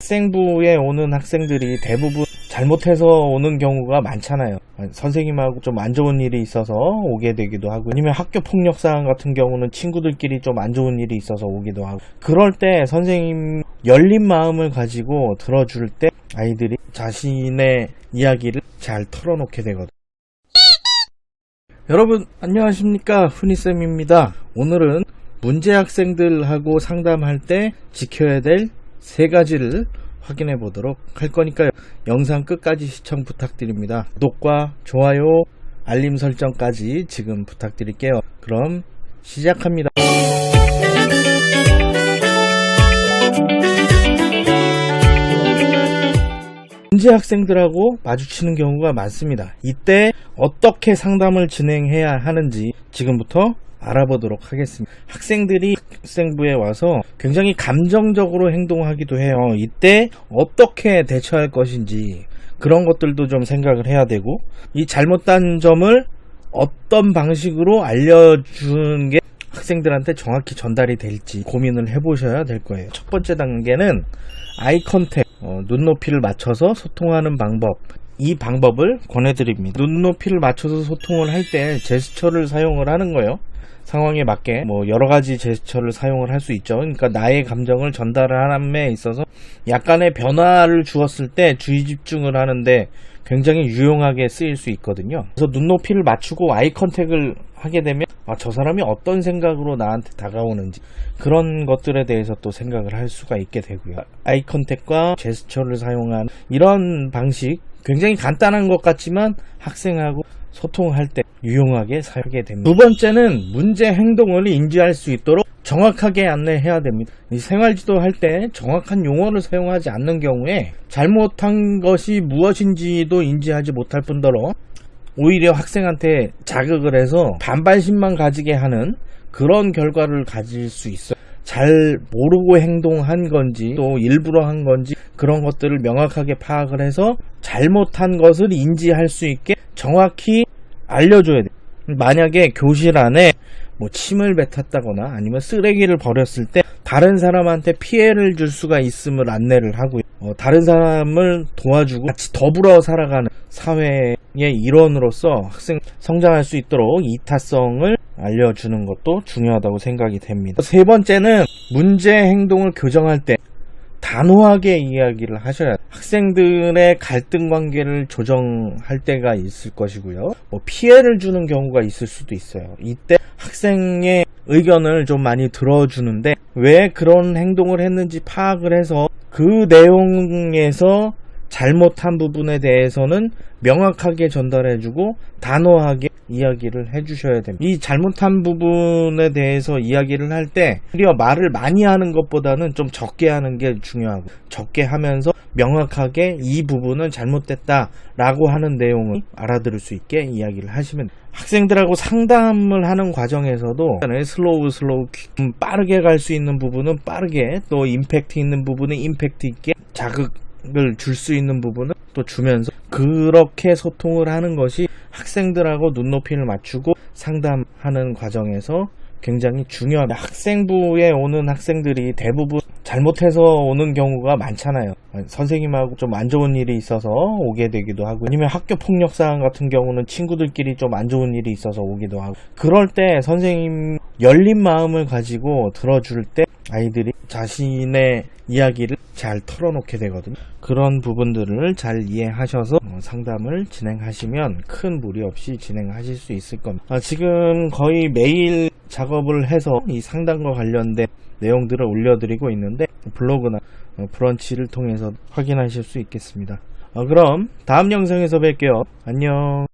학생부에 오는 학생들이 대부분 잘못해서 오는 경우가 많잖아요. 선생님하고 좀 안 좋은 일이 있어서 오게 되기도 하고, 아니면 학교 폭력 사항 같은 경우는 친구들끼리 좀 안 좋은 일이 있어서 오기도 하고, 그럴 때 선생님 열린 마음을 가지고 들어줄 때 아이들이 자신의 이야기를 잘 털어놓게 되거든요. 여러분 안녕하십니까, 훈이쌤입니다. 오늘은 문제 학생들하고 상담할 때 지켜야 될 3가지를 확인해 보도록 할 거니까요. 영상 끝까지 시청 부탁드립니다. 구독과 좋아요, 알림 설정까지 지금 부탁드릴게요. 그럼 시작합니다. 문제 학생들하고 마주치는 경우가 많습니다. 이때 어떻게 상담을 진행해야 하는지 지금부터 알아보도록 하겠습니다. 학생들이 학생부에 와서 굉장히 감정적으로 행동하기도 해요. 이때 어떻게 대처할 것인지 그런 것들도 좀 생각을 해야 되고, 이 잘못된 점을 어떤 방식으로 알려주는 게 학생들한테 정확히 전달이 될지 고민을 해보셔야 될 거예요. 첫 번째 단계는 아이 컨택, 눈높이를 맞춰서 소통하는 방법. 이 방법을 권해드립니다. 눈높이를 맞춰서 소통을 할 때 제스처를 사용을 하는 거예요. 상황에 맞게 여러가지 제스처를 사용을 할 수 있죠. 그러니까 나의 감정을 전달하는 데 있어서 약간의 변화를 주었을 때 주의 집중을 하는데 굉장히 유용하게 쓰일 수 있거든요. 그래서 눈높이를 맞추고 아이 컨택을 하게 되면 저 사람이 어떤 생각으로 나한테 다가오는지 그런 것들에 대해서 또 생각을 할 수가 있게 되고요. 아이 컨택과 제스처를 사용한 이런 방식, 굉장히 간단한 것 같지만 학생하고 소통할 때 유용하게 사용하게 됩니다. 두 번째는 문제 행동을 인지할 수 있도록 정확하게 안내해야 됩니다. 이 생활지도 할 때 정확한 용어를 사용하지 않는 경우에 잘못한 것이 무엇인지도 인지하지 못할 뿐더러 오히려 학생한테 자극을 해서 반발심만 가지게 하는 그런 결과를 가질 수 있어요. 잘 모르고 행동한 건지 또 일부러 한 건지 그런 것들을 명확하게 파악을 해서 잘못한 것을 인지할 수 있게 정확히 알려줘야 돼요. 만약에 교실 안에 침을 뱉었다거나 아니면 쓰레기를 버렸을 때 다른 사람한테 피해를 줄 수가 있음을 안내를 하고요. 다른 사람을 도와주고 같이 더불어 살아가는 사회의 일원으로서 학생 성장할 수 있도록 이타성을 알려주는 것도 중요하다고 생각이 됩니다. 세 번째는 문제 행동을 교정할 때 단호하게 이야기를 하셔야 해요. 학생들의 갈등 관계를 조정할 때가 있을 것이고요. 피해를 주는 경우가 있을 수도 있어요. 이때 학생의 의견을 좀 많이 들어주는데 왜 그런 행동을 했는지 파악을 해서 그 내용에서 잘못한 부분에 대해서는 명확하게 전달해주고 단호하게 이야기를 해주셔야 됩니다. 이 잘못한 부분에 대해서 이야기를 할 때 오히려 말을 많이 하는 것보다는 좀 적게 하는 게 중요하고, 적게 하면서 명확하게 이 부분은 잘못됐다 라고 하는 내용을 알아들을 수 있게 이야기를 하시면 돼요. 학생들하고 상담을 하는 과정에서도 슬로우 빠르게 갈 수 있는 부분은 빠르게, 또 임팩트 있는 부분은 임팩트 있게, 자극을 줄 수 있는 부분은 또 주면서 그렇게 소통을 하는 것이 학생들하고 눈높이를 맞추고 상담하는 과정에서 굉장히 중요합니다. 학생부에 오는 학생들이 대부분 잘못해서 오는 경우가 많잖아요. 선생님하고 좀 안 좋은 일이 있어서 오게 되기도 하고, 아니면 학교 폭력 사항 같은 경우는 친구들끼리 좀 안 좋은 일이 있어서 오기도 하고, 그럴 때 선생님 열린 마음을 가지고 들어줄 때 아이들이 자신의 이야기를 잘 털어놓게 되거든요. 그런 부분들을 잘 이해하셔서 상담을 진행하시면 큰 무리 없이 진행하실 수 있을 겁니다. 지금 거의 매일 작업을 해서 이 상담과 관련된 내용들을 올려드리고 있는데 블로그나 브런치를 통해서 확인하실 수 있겠습니다. 그럼 다음 영상에서 뵐게요. 안녕.